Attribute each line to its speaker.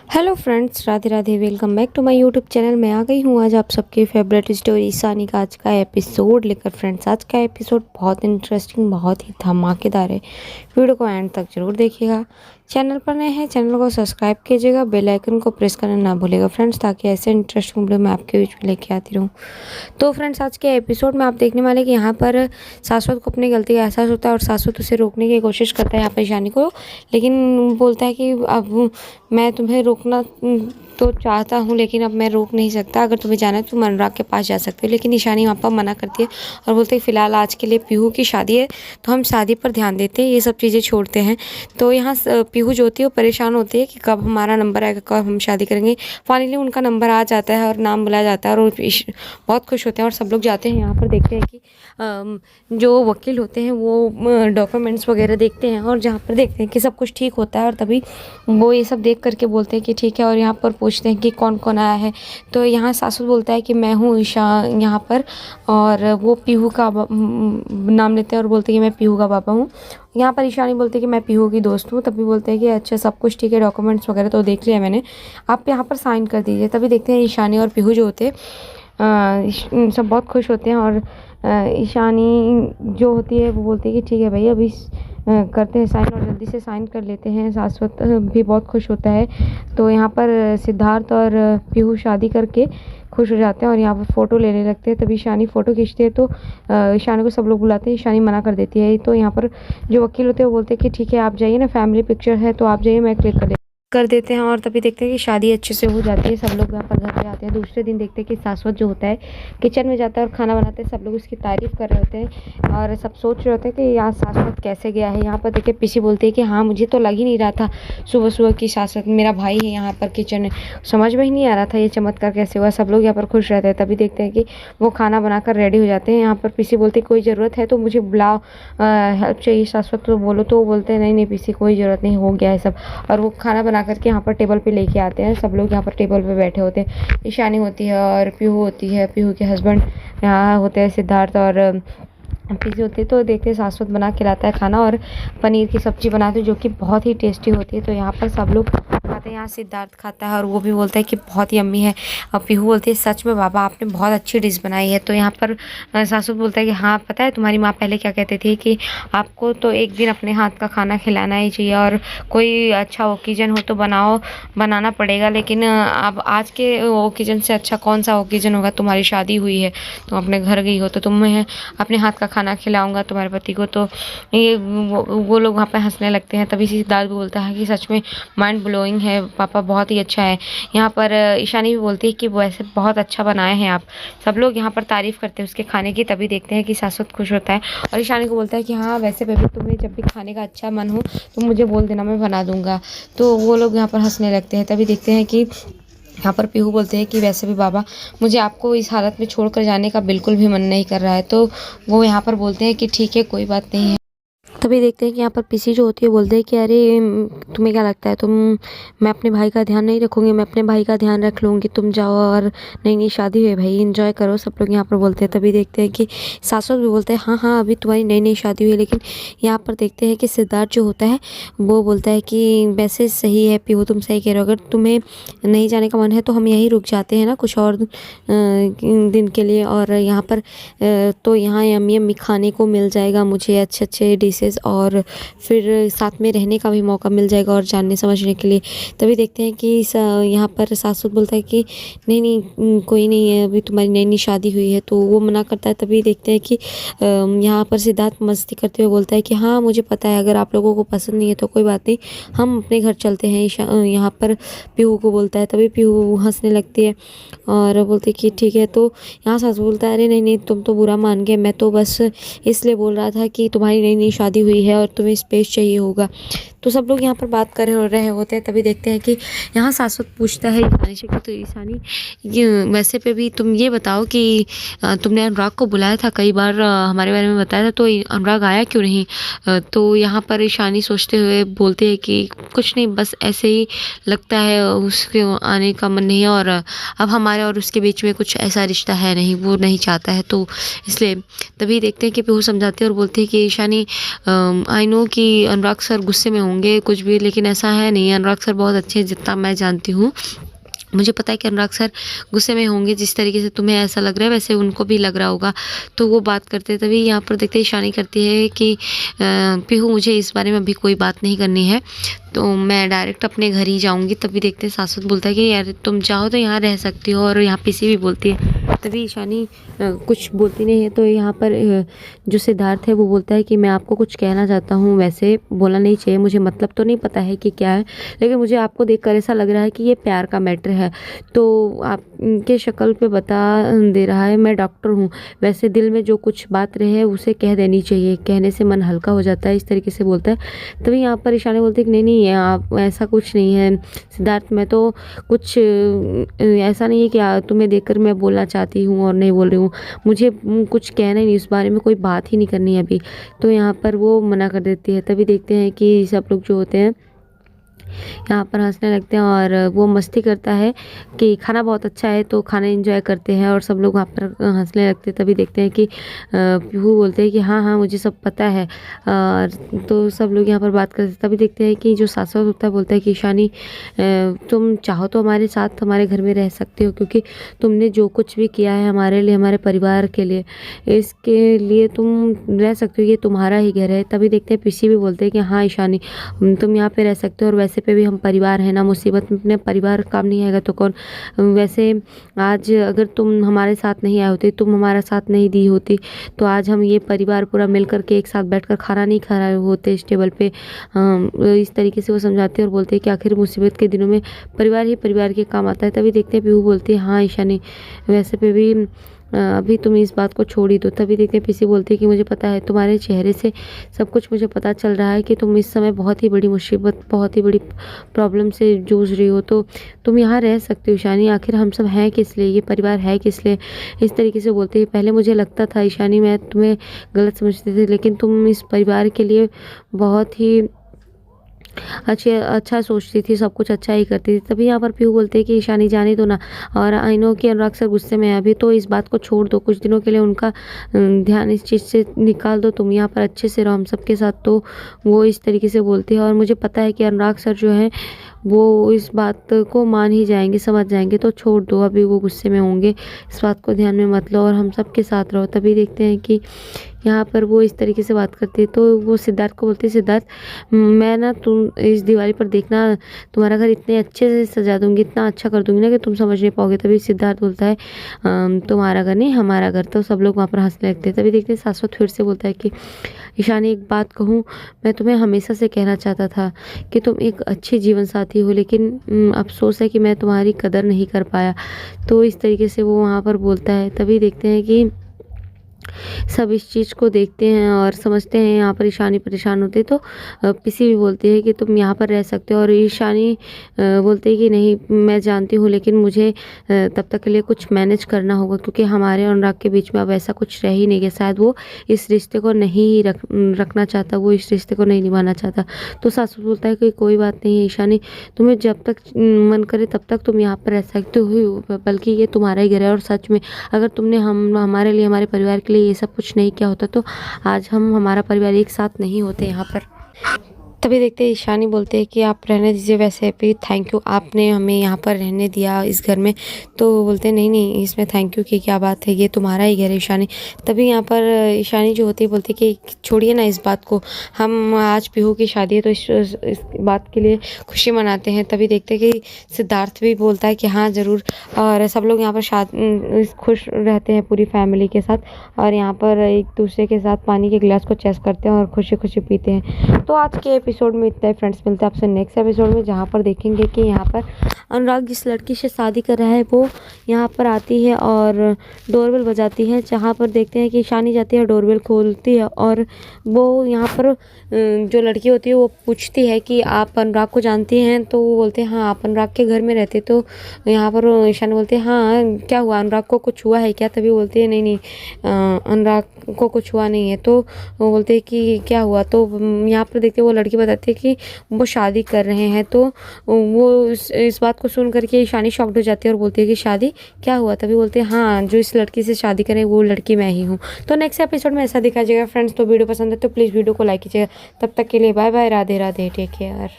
Speaker 1: Hello friends, Radhe Radhe. Welcome back to my YouTube channel. मैं आ गई हूँ आज आप सबकी फेवरेट स्टोरी ईशानी का आज का एपिसोड लेकर। फ्रेंड्स, आज का एपिसोड बहुत इंटरेस्टिंग, बहुत ही धमाकेदार है। वीडियो को एंड तक जरूर देखिएगा। चैनल पर नए हैं, चैनल को सब्सक्राइब कीजिएगा, बेल आइकन को प्रेस करना ना भूलिएगा फ्रेंड्स, ताकि ऐसे इंटरेस्टिंग वीडियो मैं आपके बीच में लेके आती रहूँ। तो फ्रेंड्स, आज के एपिसोड में आप देखने वाले कि यहाँ पर शाश्वत को अपनी गलती का एहसास होता है और शाश्वत उसे रोकने की कोशिश करता है यहाँ पर ईशानी को, लेकिन बोलता है कि अब मैं तुम्हें रोकना तो चाहता हूँ, लेकिन अब मैं रोक नहीं सकता। अगर तुम्हें जाना है तो तुम अनुराग के पास जा सकते हो। लेकिन ईशानी वहाँ पर मना करती है और बोलते हैं फिलहाल आज के लिए पीहू की शादी है, तो हम शादी पर ध्यान देते हैं, ये सब चीज़ें छोड़ते हैं। तो यहाँ पीहू जो होती है वो परेशान होती है कि कब हमारा नंबर आएगा, कब हम शादी करेंगे। फाइनली उनका नंबर आ जाता है और नाम बुलाया जाता है और बहुत खुश होते हैं और सब लोग जाते हैं। यहाँ पर देखते हैं कि जो वकील होते हैं वो डॉक्यूमेंट्स वगैरह देखते हैं और जहाँ पर देखते हैं कि सब कुछ ठीक होता है और तभी वो ये सब देख करके बोलते हैं कि ठीक है, और यहाँ पर पूछते हैं कि कौन कौन आया है। तो यहाँ सासू बोलता है कि मैं हूँ ईशा यहाँ पर, और वो पीहू का नाम लेते हैं और बोलते हैं कि मैं पीहू का पापा हूँ। यहाँ पर ईशानी बोलते हैं कि मैं पीहू की दोस्त हूँ। तभी बोलते हैं कि अच्छा सब कुछ ठीक है, डॉक्यूमेंट्स वगैरह तो देख लिया मैंने, आप यहाँ पर साइन कर दीजिए। तभी देखते हैं ईशानी और पीहू जो होते हैं सब बहुत खुश होते हैं और ईशानी जो होती है वो बोलती है कि ठीक है भाई, अभी करते हैं साइन और जल्दी से साइन कर लेते हैं। शाश्वत भी बहुत खुश होता है। तो यहाँ पर सिद्धार्थ और पीहू शादी करके खुश हो जाते हैं और यहाँ पर फ़ोटो लेने लगते हैं। तभी ईशानी फ़ोटो खींचती है तो ईशानी को सब लोग बुलाते हैं, ईशानी मना कर देती है। तो यहाँ पर जो वकील होते हैं वो बोलते हैं कि ठीक है आप जाइए ना, फैमिली पिक्चर है तो आप जाइए, मैं क्लिक कर देते हैं। और तभी देखते हैं कि शादी अच्छे से हो जाती है। सब लोग यहाँ पर घर पे आते हैं। दूसरे दिन देखते हैं कि शाश्वत जो होता है किचन में जाता है और खाना बनाते हैं। सब लोग उसकी तारीफ़ कर रहे होते हैं और सब सोच रहे होते हैं कि यहाँ शाश्वत कैसे गया है। यहाँ पर देखिए पीसी बोलती है कि हाँ, मुझे तो लग ही नहीं रहा था सुबह सुबह की शाश्वत मेरा भाई है यहाँ पर किचन में, समझ में ही नहीं आ रहा था ये चमत्कार कैसे हुआ। सब लोग यहाँ पर खुश रहते हैं। तभी देखते हैं कि वो खाना बनाकर रेडी हो जाते हैं। यहाँ पर पीसी बोलती है कोई ज़रूरत है तो मुझे बुलाओ, हेल्प चाहिए शाश्वत तो बोलो। तो वो बोलते हैं नहीं नहीं पीसी, कोई ज़रूरत नहीं, हो गया है सब। और वो खाना बना करके यहाँ पर टेबल पे लेके आते हैं। सब लोग यहाँ पर टेबल पे बैठे होते हैं। ईशानी होती है और पीहू होती है, पीहू के हस्बैंड यहाँ होते हैं सिद्धार्थ और पीसी होती है। तो देखते हैं शाश्वत बना के लाता है खाना और पनीर की सब्ज़ी बनाते हैं जो कि बहुत ही टेस्टी होती है। तो यहाँ पर सब लोग खाते हैं। यहाँ सिद्धार्थ खाता है और वो भी बोलता है कि बहुत ही यम्मी है। और पीहू बोलती है सच में बाबा आपने बहुत अच्छी डिश बनाई है। तो यहाँ पर शाश्वत बोलता है कि हाँ पता है तुम्हारी माँ पहले क्या कहती थी कि आपको तो एक दिन अपने हाथ का खाना खिलाना ही चाहिए, और कोई अच्छा ओकेजन हो तो बनाना पड़ेगा। लेकिन अब आज के ओकेजन से अच्छा कौन सा ओकेजन होगा, तुम्हारी शादी हुई है, तुम अपने घर गई हो तो तुम्हें अपने हाथ का खाना खिलाऊंगा तुम्हारे पति को। तो ये वो लोग वहाँ पे हंसने लगते हैं। तभी सिद्धार्थ भी बोलता है कि सच में माइंड ब्लोइंग है पापा, बहुत ही अच्छा है। यहाँ पर ईशानी भी बोलती है कि वैसे बहुत अच्छा बनाए हैं आप। सब लोग यहाँ पर तारीफ़ करते हैं उसके खाने की। तभी देखते हैं कि शाश्वत खुश होता है और ईशानी को बोलता है कि हाँ वैसे बेबी तुम्हें जब भी खाने का अच्छा मन हो तो मुझे बोल देना, मैं बना दूंगा। तो वो लोग यहाँ पर हंसने लगते हैं। तभी देखते हैं कि यहाँ पर पीहू बोलते हैं कि वैसे भी बाबा मुझे आपको इस हालत में छोड़कर जाने का बिल्कुल भी मन नहीं कर रहा है। तो वो यहाँ पर बोलते हैं कि ठीक है कोई बात नहीं है। तभी देखते हैं कि यहाँ पर पीसी जो होती है बोलते हैं कि अरे तुम्हें क्या लगता है मैं अपने भाई का ध्यान नहीं रखूँगी, मैं अपने भाई का ध्यान रख लूँगी, तुम जाओ और नई नई शादी हुई है भाई, एंजॉय करो। सब लोग यहाँ पर बोलते हैं। तभी देखते हैं कि शाश्वत भी बोलते हैं हाँ हाँ अभी तुम्हारी नई नई शादी हुई है। लेकिन यहाँ पर देखते हैं कि सिद्धार्थ जो होता है वो बोलता है कि वैसे सही है पीहू, तुम सही कह रहे हो, अगर तुम्हें नहीं जाने का मन है तो हम यहीं रुक जाते हैं ना कुछ और दिन के लिए। और यहाँ पर तो यहाँ यम्मी यम्मी खाने को मिल जाएगा मुझे, अच्छे अच्छे डिशेज़, और फिर साथ में रहने का भी मौका मिल जाएगा और जानने समझने के लिए। तभी देखते हैं कि यहाँ पर शाश्वत बोलता है कि नहीं नहीं कोई नहीं है, अभी तुम्हारी नई नई शादी हुई है, तो वो मना करता है। तभी देखते हैं कि यहाँ पर सिद्धार्थ मस्ती करते हुए बोलता है कि हाँ मुझे पता है अगर आप लोगों को पसंद नहीं है तो कोई बात नहीं, हम अपने घर चलते हैं। यहाँ पर पीहू को बोलता है। तभी पीहू हंसने लगती है और बोलती है कि ठीक है। तो यहाँ सास बोलता है अरे नहीं नहीं तुम तो बुरा मान गए, मैं तो बस इसलिए बोल रहा था कि तुम्हारी नई नई शादी हुई है और तुम्हें स्पेस चाहिए होगा। तो सब लोग यहाँ पर बात कर रहे होते हैं। तभी देखते हैं कि यहाँ शाश्वत पूछता है ईशानी से कि तो ईशानी ये वैसे पे भी तुम ये बताओ कि तुमने अनुराग को बुलाया था, कई बार हमारे बारे में बताया था, तो अनुराग आया क्यों नहीं। तो यहाँ पर ईशानी सोचते हुए बोलते हैं कि कुछ नहीं, बस ऐसे ही लगता है उसके आने का मन नहीं है, और अब हमारे और उसके बीच में कुछ ऐसा रिश्ता है नहीं, वो नहीं चाहता है, तो इसलिए। तभी देखते हैं कि पीहू समझाते हैं और बोलते हैं कि ईशानी आई नो कि अनुराग सर गुस्से में होंगे, होंगे कुछ भी, लेकिन ऐसा है नहीं। अनुराग सर बहुत अच्छे हैं जितना मैं जानती हूँ। मुझे पता है कि अनुराग सर गुस्से में होंगे, जिस तरीके से तुम्हें ऐसा लग रहा है वैसे उनको भी लग रहा होगा। तो वो बात करते हैं, तभी यहाँ पर देखते ईशानी करती है कि पीहू मुझे इस बारे में अभी कोई बात नहीं करनी है, तो मैं डायरेक्ट अपने घर ही जाऊँगी। तभी देखते हैं शाश्वत बोलता है कि यार तुम चाहो तो यहाँ रह सकती हो, और यहाँ पीसी भी बोलती है। तभी ईशानी कुछ बोलती नहीं है। तो यहाँ पर जो सिद्धार्थ है वो बोलता है कि मैं आपको कुछ कहना चाहता हूँ, वैसे बोलना नहीं चाहिए, मुझे मतलब तो नहीं पता है कि क्या है, लेकिन मुझे आपको देखकर ऐसा लग रहा है कि ये प्यार का मैटर है। तो आपके शक्ल पे बता दे रहा है, मैं डॉक्टर हूँ, वैसे दिल में जो कुछ बात रहे उसे कह देनी चाहिए, कहने से मन हल्का हो जाता है, इस तरीके से बोलता है। तभी यहाँ पर ईशानी बोलती है कि नहीं नहीं आप ऐसा कुछ नहीं है सिद्धार्थ, मैं तो कुछ ऐसा नहीं है कि तुम्हें देखकर मैं बोलना चाहती हूँ और नहीं बोल रही हूँ, मुझे कुछ कहना ही नहीं, उस बारे में कोई बात ही नहीं करनी है अभी। तो यहाँ पर वो मना कर देती है। तभी देखते हैं कि सब लोग जो होते हैं यहाँ पर हंसने लगते हैं, और वो मस्ती करता है कि खाना बहुत अच्छा है, तो खाना एंजॉय करते हैं और सब लोग वहाँ पर हंसने लगते हैं। तभी देखते हैं कि पीहू बोलते हैं कि हाँ हाँ मुझे सब पता है, तो सब लोग यहाँ पर बात करते हैं। तभी देखते हैं कि जो शाश्वत होता है बोलता है कि ईशानी तुम चाहो तो हमारे साथ हमारे घर में रह सकते हो, क्योंकि तुमने जो कुछ भी किया है हमारे लिए, हमारे परिवार के लिए, इसके लिए तुम रह सकते हो, ये तुम्हारा ही घर है। तभी देखते हैं पीसी भी बोलते हैं कि हाँ ईशानी तुम यहाँ पे रह सकते हो, और वैसे पे भी हम परिवार है ना, मुसीबत में अपने परिवार काम नहीं आएगा तो कौन। वैसे आज अगर तुम हमारे साथ नहीं आए होते, तुम हमारा साथ नहीं दी होती, तो आज हम ये परिवार पूरा मिल करके एक साथ बैठकर खाना नहीं खा रहे होते इस टेबल पे। इस तरीके से वो समझाते हैं और बोलते हैं कि आखिर मुसीबत के दिनों में परिवार ही परिवार के काम आता है। तभी देखते हैं पीहू बोलती है हाँ ईशानी वैसे पे भी अभी तुम इस बात को छोड़ ही दो। तभी देखते हैं पीसी बोलती है कि मुझे पता है, तुम्हारे चेहरे से सब कुछ मुझे पता चल रहा है कि तुम इस समय बहुत ही बड़ी मुसीबत, बहुत ही बड़ी प्रॉब्लम से जूझ रही हो, तो तुम यहाँ रह सकती हो ईशानी, आखिर हम सब हैं किस लिए, ये परिवार है किस लिए। इस तरीके से बोलते हैं पहले मुझे लगता था ईशानी मैं तुम्हें गलत समझती थी, लेकिन तुम इस परिवार के लिए बहुत ही अच्छा सोचती थी, सब कुछ अच्छा ही करती थी। तभी यहाँ पर पीहू बोलते हैं कि ईशानी जाने दो ना, और आई नो कि अनुराग सर गुस्से में है अभी, तो इस बात को छोड़ दो, कुछ दिनों के लिए उनका ध्यान इस चीज़ से निकाल दो, तुम यहाँ पर अच्छे से रहो हम सबके साथ। तो वो इस तरीके से बोलती है, और मुझे पता है कि अनुराग सर जो है वो इस बात को मान ही जाएंगे, समझ जाएंगे, तो छोड़ दो, अभी वो गुस्से में होंगे, इस बात को ध्यान में मत लो और हम सबके साथ रहो। तभी देखते हैं कि यहाँ पर वो इस तरीके से बात करती है। तो वो सिद्धार्थ को बोलती है सिद्धार्थ मैं ना तुम इस दिवाली पर देखना, तुम्हारा घर इतने अच्छे से सजा दूंगी, इतना अच्छा कर दूंगी ना कि तुम समझ नहीं पाओगे। तभी सिद्धार्थ बोलता है तुम्हारा घर नहीं हमारा घर। तो सब लोग वहाँ पर हंसने लगते हैं। तभी देखते हैं शाश्वत फिर से बोलता है कि ईशानी एक बात कहूँ, मैं तुम्हें हमेशा से कहना चाहता था कि तुम एक अच्छी जीवन साथी हो, लेकिन अफसोस है कि मैं तुम्हारी कदर नहीं कर पाया। तो इस तरीके से वो वहाँ पर बोलता है। तभी देखते हैं कि सब इस चीज़ को देखते हैं और समझते हैं। यहाँ पर ईशानी परेशान होते तो पीसी भी बोलती है कि तुम यहाँ पर रह सकते हो, और ईशानी बोलती है कि नहीं मैं जानती हूँ, लेकिन मुझे तब तक के लिए कुछ मैनेज करना होगा, क्योंकि हमारे और अनुराग के बीच में अब ऐसा कुछ रह ही नहीं गया। शायद वो इस रिश्ते को नहीं रखना चाहता, वो इस रिश्ते को नहीं निभाना चाहता। तो सासू बोलता है कि कोई बात नहीं है ईशानी, तुम्हें जब तक मन करे तब तक तुम यहाँ पर रह सकते हो, बल्कि ये तुम्हारा ही घर है। और सच में अगर तुमने हमारे लिए, हमारे परिवार के लिए ये सब कुछ नहीं किया होता, तो आज हम हमारा परिवार एक साथ नहीं होते यहाँ पर। तभी देखते हैं ईशानी बोलते हैं कि आप रहने दीजिए, वैसे भी थैंक यू, आपने हमें यहाँ पर रहने दिया इस घर में। तो बोलते हैं नहीं नहीं इसमें थैंक यू की क्या बात है, ये तुम्हारा ही घर है ईशानी। तभी यहाँ पर ईशानी जो होती है बोलती है कि छोड़िए ना इस बात को, हम आज पीहू की शादी है तो इस बात के लिए खुशी मनाते हैं। तभी देखते हैं कि सिद्धार्थ भी बोलता है कि हाँ ज़रूर, और सब लोग यहाँ पर खुश रहते हैं पूरी फैमिली के साथ, और यहाँ पर एक दूसरे के साथ पानी के गिलास को चेस करते हैं और खुशी खुशी पीते हैं। तो आज के एपिसोड में इतना ही फ्रेंड्स, मिलते हैं आपसे नेक्स्ट एपिसोड में, जहाँ पर देखेंगे कि यहाँ पर अनुराग जिस लड़की से शादी कर रहा है वो यहाँ पर आती है और डोरबेल बजाती है, जहाँ पर देखते हैं कि ईशानी जाती है डोरबेल खोलती है, और वो यहाँ पर जो लड़की होती है वो पूछती है कि आप अनुराग को जानती हैं। तो वो बोलते हैं हाँ आप अनुराग के घर में रहते। तो यहाँ पर ईशानी बोलते हैं हाँ क्या हुआ, अनुराग को कुछ हुआ है क्या। तभी बोलते हैं नहीं नहीं अनुराग को कुछ हुआ नहीं है। तो वो बोलते हैं कि क्या हुआ। तो यहाँ पर देखते हैं वो लड़की बताती है कि वो शादी कर रहे हैं। तो वो इस बात बात को सुन करके ईशानी शॉक्ड हो जाती है और बोलती है कि शादी क्या हुआ? तभी बोलते हैं हाँ, जो इस लड़की से शादी करे वो लड़की मैं ही हूँ। तो नेक्स्ट एपिसोड में ऐसा दिखाया जाएगा फ्रेंड्स। तो वीडियो पसंद है तो प्लीज़ वीडियो को लाइक कीजिएगा। तब तक के लिए bye bye, Radhe Radhe, take care.